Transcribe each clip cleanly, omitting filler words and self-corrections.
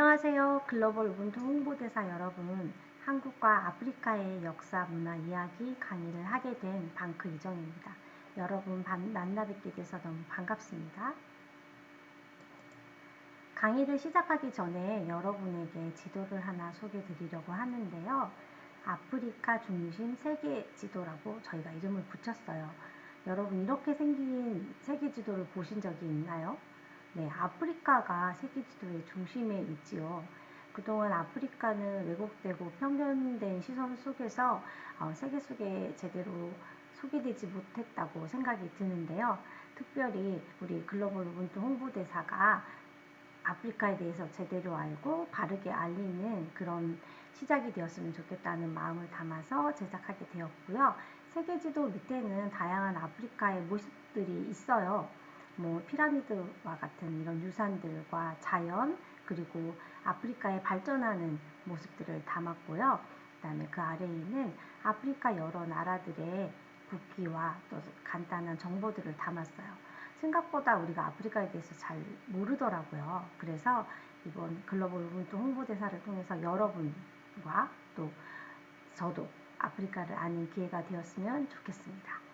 안녕하세요. 글로벌 우분투 홍보대사 여러분. 한국과 아프리카의 역사, 문화, 이야기 강의를 하게 된 방크 이정입니다. 여러분 만나 뵙게 돼서 너무 반갑습니다. 강의를 시작하기 전에 여러분에게 지도를 하나 소개해 드리려고 하는데요. 아프리카 중심 세계 지도라고 저희가 이름을 붙였어요. 여러분 이렇게 생긴 세계 지도를 보신 적이 있나요? 네, 아프리카가 세계 지도의 중심에 있지요. 그동안 아프리카는 왜곡되고 편견된 시선 속에서 세계 속에 제대로 소개되지 못했다고 생각이 드는데요. 특별히 우리 글로벌 우분투 홍보대사가 아프리카에 대해서 제대로 알고 바르게 알리는 그런 시작이 되었으면 좋겠다는 마음을 담아서 제작하게 되었고요. 세계지도 밑에는 다양한 아프리카의 모습들이 있어요. 뭐 피라미드와 같은 이런 유산들과 자연, 그리고 아프리카의 발전하는 모습들을 담았고요. 그다음에 그 아래에는 아프리카 여러 나라들의 국기와 또 간단한 정보들을 담았어요. 생각보다 우리가 아프리카에 대해서 잘 모르더라고요. 그래서 이번 글로벌 우분투 홍보대사를 통해서 여러분과 또 저도 아프리카를 아는 기회가 되었으면 좋겠습니다.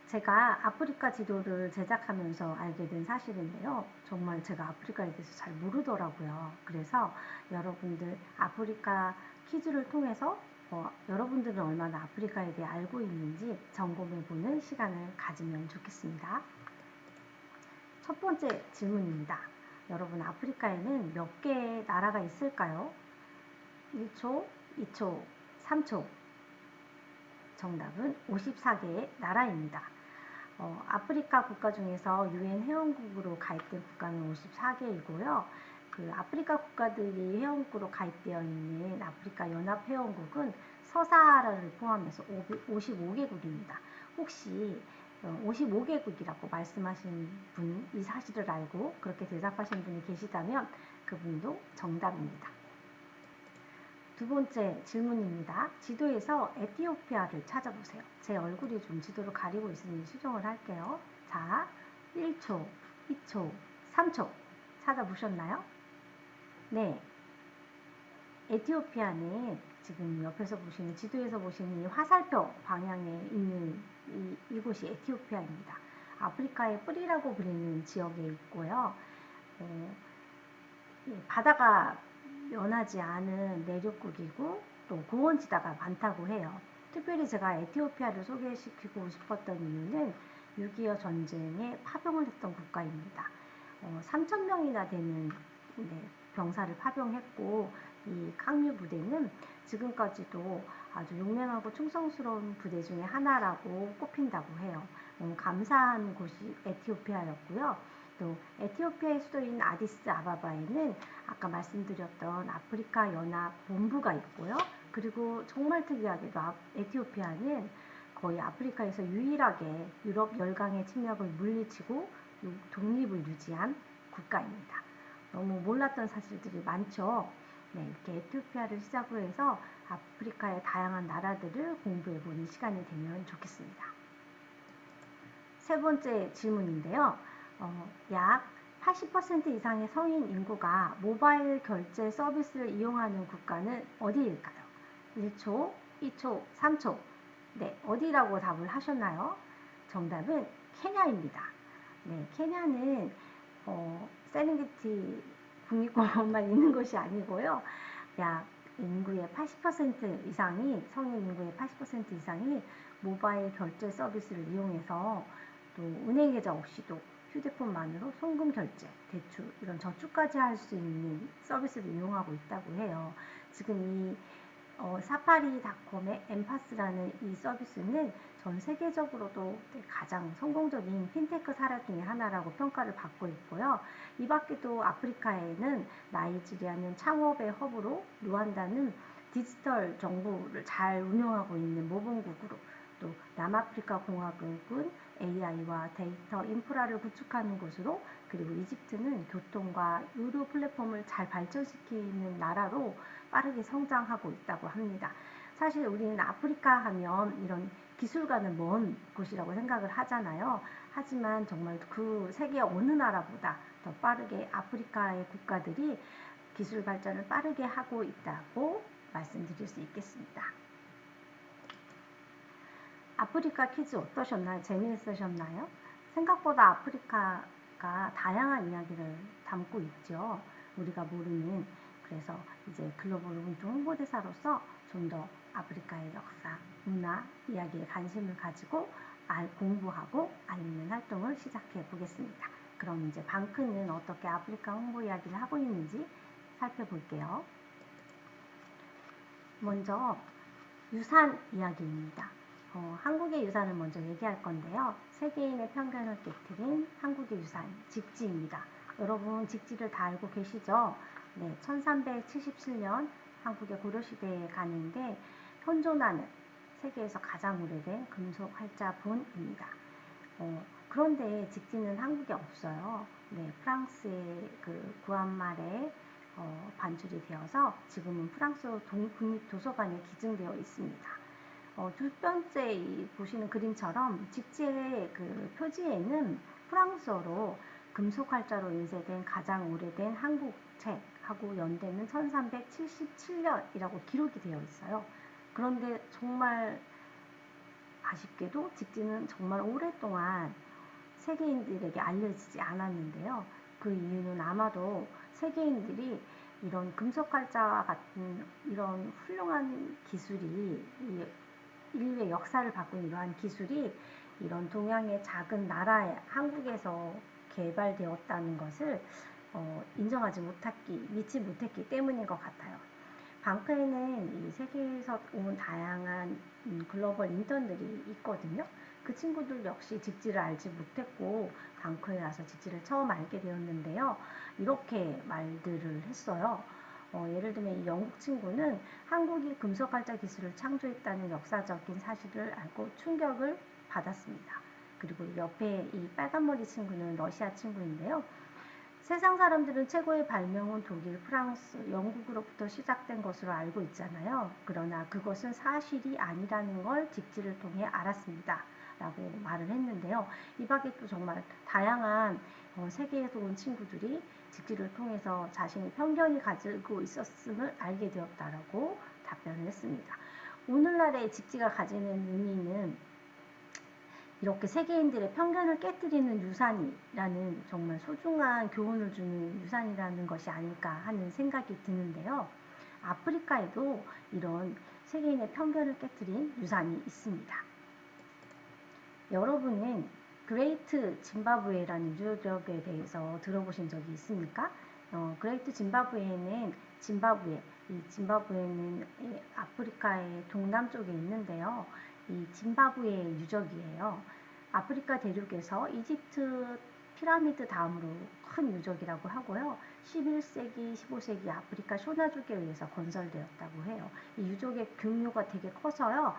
제가 아프리카 지도를 제작하면서 알게 된 사실인데요. 정말 제가 아프리카에 대해서 잘 모르더라고요. 그래서 여러분들 아프리카 퀴즈를 통해서 여러분들은 얼마나 아프리카에 대해 알고 있는지 점검해보는 시간을 가지면 좋겠습니다. 첫 번째 질문입니다. 여러분 아프리카에는 몇 개의 나라가 있을까요? 1초, 2초, 3초. 정답은 54개의 나라입니다. 아프리카 국가 중에서 유엔 회원국으로 가입된 국가는 54개이고요. 그 아프리카 국가들이 회원국으로 가입되어 있는 아프리카 연합 회원국은 서사하라를 포함해서 55개국입니다. 혹시 55개국이라고 말씀하신 분, 이 사실을 알고 그렇게 대답하신 분이 계시다면 그분도 정답입니다. 두 번째 질문입니다. 지도에서 에티오피아를 찾아보세요. 제 얼굴이 좀 지도를 가리고 있으니 수정을 할게요. 자, 1초, 2초, 3초 찾아보셨나요? 네. 에티오피아는 지금 옆에서 보시는 지도에서 보시는 이 화살표 방향에 있는 이곳이 에티오피아입니다. 아프리카의 뿌리라고 불리는 지역에 있고요. 바다가 연하지 않은 내륙국이고 또 고원지대가 많다고 해요. 특별히 제가 에티오피아를 소개시키고 싶었던 이유는 6.25 전쟁에 파병을 했던 국가입니다. 3,000명이나 되는 병사를 파병했고 이抗류 부대는 지금까지도 아주 용맹하고 충성스러운 부대 중에 하나라고 꼽힌다고 해요. 너무 감사한 곳이 에티오피아였고요. 또 에티오피아의 수도인 아디스 아바바에는 아까 말씀드렸던 아프리카 연합 본부가 있고요. 그리고 정말 특이하게도 에티오피아는 거의 아프리카에서 유일하게 유럽 열강의 침략을 물리치고 독립을 유지한 국가입니다. 너무 몰랐던 사실들이 많죠. 네, 이렇게 에티오피아를 시작으로 해서 아프리카의 다양한 나라들을 공부해보는 시간이 되면 좋겠습니다. 세 번째 질문인데요. 약 80% 이상의 성인 인구가 모바일 결제 서비스를 이용하는 국가는 어디일까요? 1초, 2초, 3초. 네, 어디라고 답을 하셨나요? 정답은 케냐입니다. 네, 케냐는 세렝게티 국립공원만 있는 것이 아니고요. 약 인구의 80% 이상이 성인 인구의 80% 이상이 모바일 결제 서비스를 이용해서 또 은행 계좌 없이도 휴대폰만으로 송금 결제, 대출 이런 저축까지 할 수 있는 서비스를 이용하고 있다고 해요. 지금 이 사파리닷컴의 엠파스라는 이 서비스는 전 세계적으로도 가장 성공적인 핀테크 사례 중에 하나라고 평가를 받고 있고요. 이 밖에도 아프리카에는 나이지리아는 창업의 허브로, 루안다는 디지털 정보를 잘 운영하고 있는 모범국으로, 또 남아프리카 공화국은 AI와 데이터 인프라를 구축하는 곳으로, 그리고 이집트는 교통과 의료 플랫폼을 잘 발전시키는 나라로 빠르게 성장하고 있다고 합니다. 사실 우리는 아프리카 하면 이런 기술과는 먼 곳이라고 생각을 하잖아요. 하지만 정말 그 세계 어느 나라보다 더 빠르게 아프리카의 국가들이 기술 발전을 빠르게 하고 있다고 말씀드릴 수 있겠습니다. 아프리카 퀴즈 어떠셨나요? 재미있으셨나요? 생각보다 아프리카가 다양한 이야기를 담고 있죠. 우리가 모르는. 그래서 이제 글로벌 운동 홍보대사로서 좀 더 아프리카의 역사, 문화, 이야기에 관심을 가지고 공부하고 알리는 활동을 시작해 보겠습니다. 그럼 이제 방크는 어떻게 아프리카 홍보 이야기를 하고 있는지 살펴볼게요. 먼저 유산 이야기입니다. 한국의 유산을 먼저 얘기할 건데요. 세계인의 편견을 깨뜨린 한국의 유산, 직지입니다. 여러분 직지를 다 알고 계시죠? 네, 1377년 한국의 고려시대에 가는데 현존하는 세계에서 가장 오래된 금속 활자본입니다. 그런데 직지는 한국에 없어요. 네, 프랑스의 그 구한말에 반출이 되어서 지금은 프랑스 국립도서관에 기증되어 있습니다. 두 번째 보시는 그림처럼 직지의 그 표지에는 프랑스어로 금속활자로 인쇄된 가장 오래된 한국책하고 연대는 1377년이라고 기록이 되어 있어요. 그런데 정말 아쉽게도 직지는 정말 오랫동안 세계인들에게 알려지지 않았는데요. 그 이유는 아마도 세계인들이 이런 금속활자와 같은 이런 훌륭한 기술이, 인류의 역사를 바꾼 이러한 기술이 이런 동양의 작은 나라 한국에서 개발되었다는 것을 인정하지 못했기, 믿지 못했기 때문인 것 같아요. 방크에는 이 세계에서 온 다양한 글로벌 인턴들이 있거든요. 그 친구들 역시 직지를 알지 못했고 방크에 와서 직지를 처음 알게 되었는데요. 이렇게 말들을 했어요. 예를 들면 이 영국 친구는 한국이 금속활자 기술을 창조했다는 역사적인 사실을 알고 충격을 받았습니다. 그리고 옆에 이 빨간머리 친구는 러시아 친구인데요. 세상 사람들은 최고의 발명은 독일, 프랑스, 영국으로부터 시작된 것으로 알고 있잖아요. 그러나 그것은 사실이 아니라는 걸 직지를 통해 알았습니다. 라고 말을 했는데요. 이 밖에 또 정말 다양한 세계에서 온 친구들이 직지를 통해서 자신이 편견이 가지고 있었음을 알게 되었다라고 답변을 했습니다. 오늘날의 직지가 가지는 의미는 이렇게 세계인들의 편견을 깨뜨리는 유산이라는 정말 소중한 교훈을 주는 유산이라는 것이 아닐까 하는 생각이 드는데요. 아프리카에도 이런 세계인의 편견을 깨뜨린 유산이 있습니다. 여러분은 그레이트 짐바브웨라는 유적에 대해서 들어보신 적이 있습니까? 그레이트 짐바브웨는 짐바브웨는 아프리카의 동남쪽에 있는데요. 이 짐바브웨의 유적이에요. 아프리카 대륙에서 이집트 피라미드 다음으로 큰 유적이라고 하고요. 11세기, 15세기 아프리카 쇼나족에 의해서 건설되었다고 해요. 이 유적의 규모가 되게 커서요.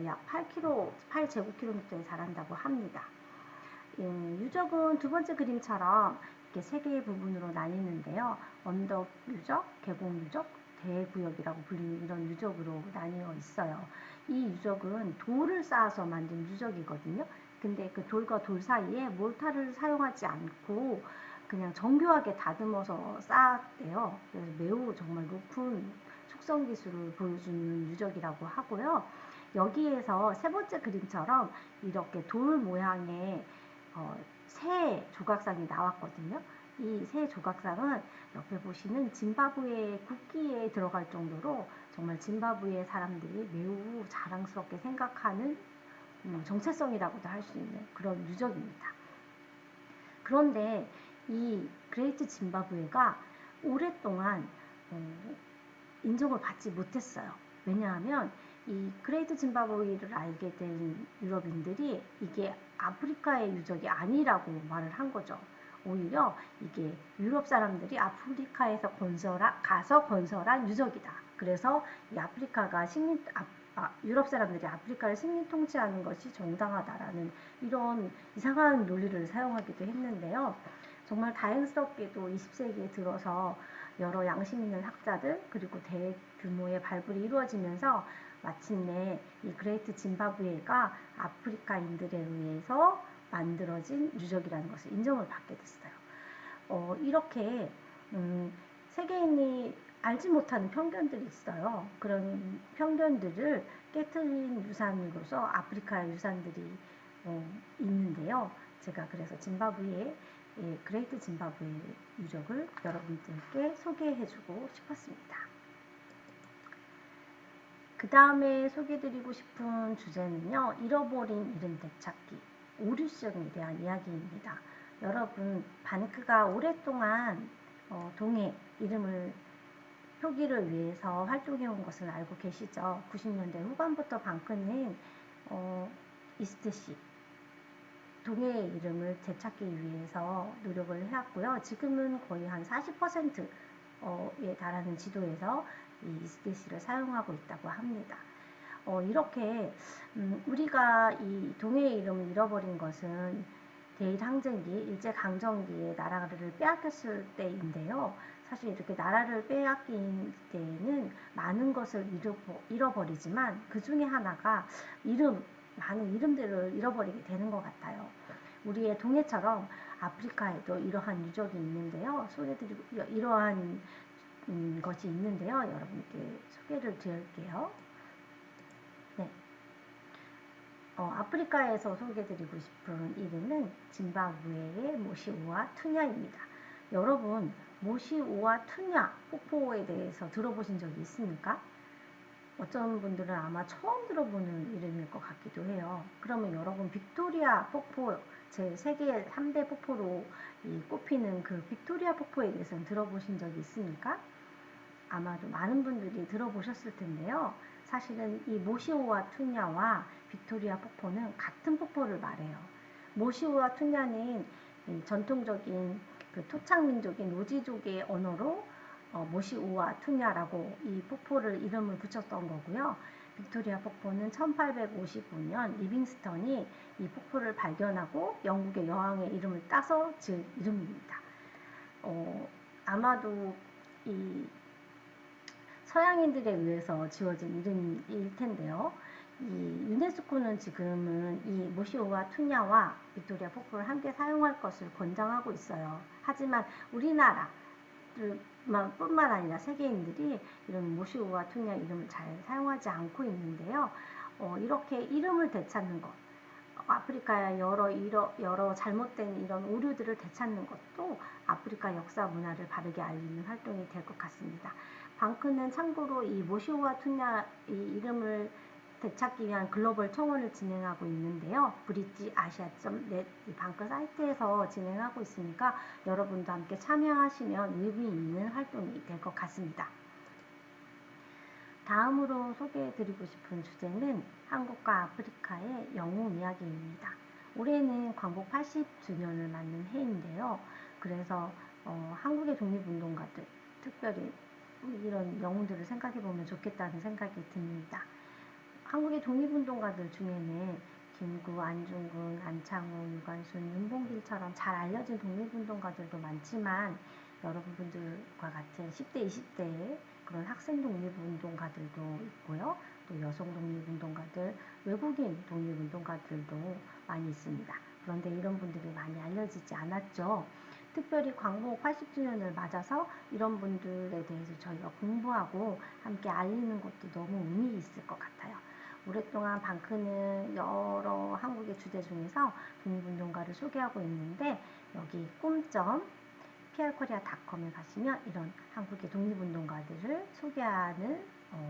약 8제곱킬로미터에 달한다고 합니다. 유적은 두 번째 그림처럼 이렇게 세 개의 부분으로 나뉘는데요. 언덕 유적, 계곡 유적, 대구역이라고 불리는 이런 유적으로 나뉘어 있어요. 이 유적은 돌을 쌓아서 만든 유적이거든요. 근데 그 돌과 돌 사이에 몰타를 사용하지 않고 그냥 정교하게 다듬어서 쌓았대요. 그래서 매우 정말 높은 숙성 기술을 보여주는 유적이라고 하고요. 여기에서 세 번째 그림처럼 이렇게 돌 모양의 새 조각상이 나왔거든요. 이 새 조각상은 옆에 보시는 짐바브웨 국기에 들어갈 정도로 정말 짐바브웨 사람들이 매우 자랑스럽게 생각하는 정체성이라고도 할 수 있는 그런 유적입니다. 그런데 이 그레이트 짐바브웨가 오랫동안 인정을 받지 못했어요. 왜냐하면 이 그레이트 짐바브웨를 알게 된 유럽인들이 이게 아프리카의 유적이 아니라고 말을 한 거죠. 오히려 이게 유럽 사람들이 아프리카에서 가서 건설한 유적이다. 그래서 이 아프리카가 유럽 사람들이 아프리카를 식민 통치하는 것이 정당하다라는 이런 이상한 논리를 사용하기도 했는데요. 정말 다행스럽게도 20세기에 들어서 여러 양심 있는 학자들 그리고 대규모의 발굴이 이루어지면서 마침내 이 그레이트 짐바브웨가 아프리카인들에 의해서 만들어진 유적이라는 것을 인정을 받게 됐어요. 이렇게 세계인이 알지 못하는 편견들이 있어요. 그런 편견들을 깨트린 유산으로서 아프리카의 유산들이 있는데요. 제가 그래서 짐바브웨의 그레이트 짐바브웨 유적을 여러분들께 소개해주고 싶었습니다. 그 다음에 소개해드리고 싶은 주제는요, 잃어버린 이름 되찾기, 오류 시장에 대한 이야기입니다. 여러분, 반크가 오랫동안 동해 이름을 표기를 위해서 활동해온 것을 알고 계시죠? 90년대 후반부터 반크는 이스트시, 동해의 이름을 되찾기 위해서 노력을 해왔고요. 지금은 거의 한 40%에 달하는 지도에서 이 이스트시를 사용하고 있다고 합니다. 이렇게 우리가 이 동해의 이름을 잃어버린 것은 대일항쟁기, 일제강점기에 나라를 빼앗겼을 때인데요. 사실 이렇게 나라를 빼앗긴 때에는 많은 것을 잃어버리지만 그 중에 하나가 많은 이름들을 잃어버리게 되는 것 같아요. 우리의 동해처럼 아프리카에도 이러한 유적이 있는데요. 이러한 것이 있는데요. 여러분께 소개를 드릴게요. 네. 아프리카에서 소개드리고 싶은 이름은 짐바브웨의 모시오아 투냐입니다. 여러분, 모시오아 투냐 폭포에 대해서 들어보신 적이 있습니까? 어떤 분들은 아마 처음 들어보는 이름일 것 같기도 해요. 그러면 여러분, 빅토리아 폭포, 제 세계 3대 폭포로 꼽히는 그 빅토리아 폭포에 대해서는 들어보신 적이 있습니까? 아마도 많은 분들이 들어보셨을 텐데요. 사실은 이 모시오아 투냐와 빅토리아 폭포는 같은 폭포를 말해요. 모시오아 투냐는 전통적인 그 토착민족인 노지족의 언어로 모시오아 투냐라고 이 폭포를 이름을 붙였던 거고요. 빅토리아 폭포는 1855년 리빙스턴이 이 폭포를 발견하고 영국의 여왕의 이름을 따서 지은 이름입니다. 아마도 이 서양인들에 의해서 지어진 이름일 텐데요. 이 유네스코는 지금은 이 모시오아 투냐와 빅토리아 폭포를 함께 사용할 것을 권장하고 있어요. 하지만 우리나라 뿐만 아니라 세계인들이 이런 모시오아 투냐 이름을 잘 사용하지 않고 있는데요. 이렇게 이름을 되찾는 것, 아프리카의 여러 잘못된 이런 오류들을 되찾는 것도 아프리카 역사 문화를 바르게 알리는 활동이 될 것 같습니다. 방크는 참고로 이 모시오아 투냐 이 이름을 되찾기 위한 글로벌 청원을 진행하고 있는데요. 브릿지아시아.net 이 방크 사이트에서 진행하고 있으니까 여러분도 함께 참여하시면 의미 있는 활동이 될 것 같습니다. 다음으로 소개해드리고 싶은 주제는 한국과 아프리카의 영웅 이야기입니다. 올해는 광복 80주년을 맞는 해인데요. 그래서 한국의 독립운동가들, 특별히 이런 영웅들을 생각해보면 좋겠다는 생각이 듭니다. 한국의 독립운동가들 중에는 김구, 안중근, 안창호, 유관순, 윤봉길처럼 잘 알려진 독립운동가들도 많지만 여러분들과 같은 10대, 20대의 그런 학생 독립운동가들도 있고요. 또 여성 독립운동가들, 외국인 독립운동가들도 많이 있습니다. 그런데 이런 분들이 많이 알려지지 않았죠. 특별히 광복 80주년을 맞아서 이런 분들에 대해서 저희가 공부하고 함께 알리는 것도 너무 의미 있을 것 같아요. 오랫동안 방크는 여러 한국의 주제 중에서 독립운동가를 소개하고 있는데 여기 꿈.prkorea.com에 가시면 이런 한국의 독립운동가들을 소개하는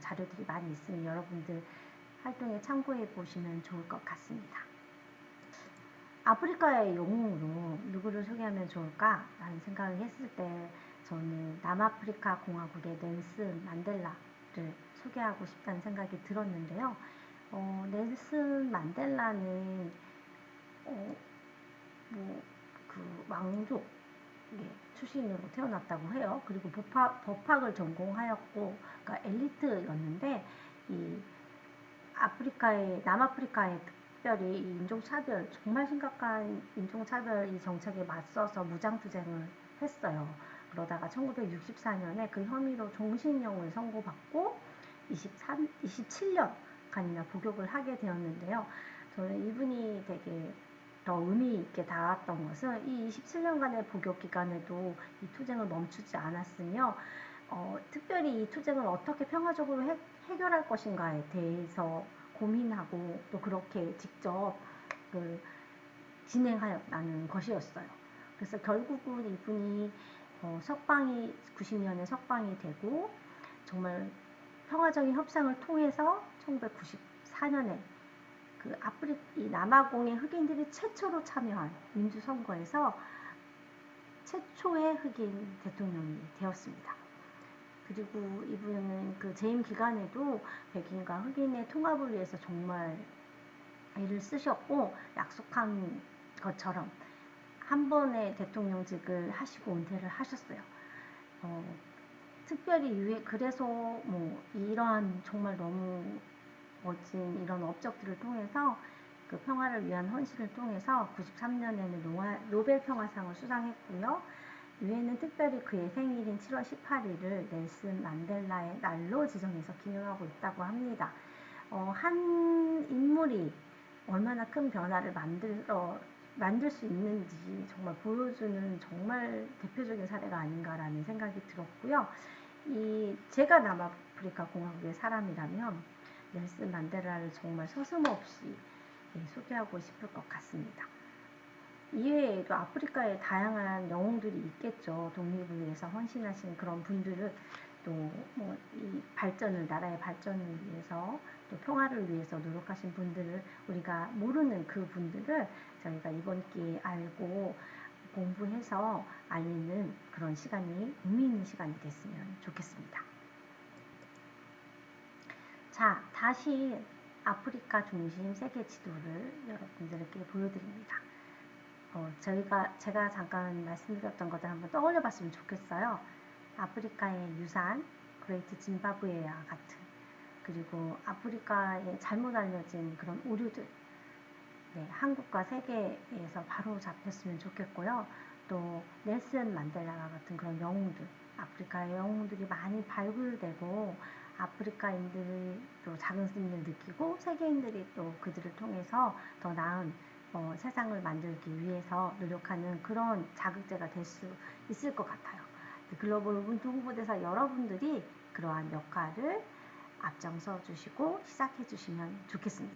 자료들이 많이 있으니 여러분들 활동에 참고해 보시면 좋을 것 같습니다. 아프리카의 영웅으로 누구를 소개하면 좋을까? 라는 생각을 했을 때 저는 남아프리카 공화국의 넬슨 만델라를 소개하고 싶다는 생각이 들었는데요. 넬슨 만델라는 그 왕족 출신으로 태어났다고 해요. 그리고 법학을 전공하였고, 그러니까 엘리트였는데 이 남아프리카의 특별히 이 인종차별, 정말 심각한 인종차별 이 정책에 맞서서 무장투쟁을 했어요. 그러다가 1964년에 그 혐의로 종신형을 선고받고 27년간이나 복역을 하게 되었는데요. 저는 이분이 되게 더 의미 있게 다가왔던 것은 이 27년간의 복역 기간에도 이 투쟁을 멈추지 않았으며 특별히 이 투쟁을 어떻게 평화적으로 해결할 것인가에 대해서 고민하고 또 그렇게 직접 그 진행하였다는 것이었어요. 그래서 결국은 이분이 석방이 90년에 석방이 되고 정말 평화적인 협상을 통해서 1994년에 이 남아공의 흑인들이 최초로 참여한 민주선거에서 최초의 흑인 대통령이 되었습니다. 그리고 이분은 그 재임 기간에도 백인과 흑인의 통합을 위해서 정말 애를 쓰셨고 약속한 것처럼 한 번의 대통령직을 하시고 은퇴를 하셨어요. 특별히 그래서 뭐 이러한 정말 너무 멋진 이런 업적들을 통해서 그 평화를 위한 헌신을 통해서 93년에는 노벨 평화상을 수상했고요. 유엔은 특별히 그의 생일인 7월 18일을 넬슨 만델라의 날로 지정해서 기념하고 있다고 합니다. 한 인물이 얼마나 큰 변화를 만들 수 있는지 정말 보여주는 정말 대표적인 사례가 아닌가라는 생각이 들었고요. 제가 남아프리카 공화국의 사람이라면 넬슨 만델라를 정말 서슴없이 소개하고 싶을 것 같습니다. 이외에도 아프리카에 다양한 영웅들이 있겠죠. 독립을 위해서 헌신하신 그런 분들은 또 이 나라의 발전을 위해서 또 평화를 위해서 노력하신 분들을 우리가 모르는 그 분들을 저희가 이번 기회에 알고 공부해서 알리는 그런 시간이 의미 있는 시간이 됐으면 좋겠습니다. 자, 다시 아프리카 중심 세계 지도를 여러분들께 보여드립니다. 제가 잠깐 말씀드렸던 것들 한번 떠올려 봤으면 좋겠어요. 아프리카의 유산, 그레이트 짐바브웨와 같은, 그리고 아프리카에 잘못 알려진 그런 오류들, 한국과 세계에서 바로 잡혔으면 좋겠고요. 또 넬슨 만델라와 같은 그런 영웅들, 아프리카의 영웅들이 많이 발굴되고 아프리카인들이 또 자긍심을 느끼고 세계인들이 또 그들을 통해서 더 나은 세상을 만들기 위해서 노력하는 그런 자극제가 될 수 있을 것 같아요. 글로벌 우분투 홍보대사 여러분들이 그러한 역할을 앞장서 주시고 시작해 주시면 좋겠습니다.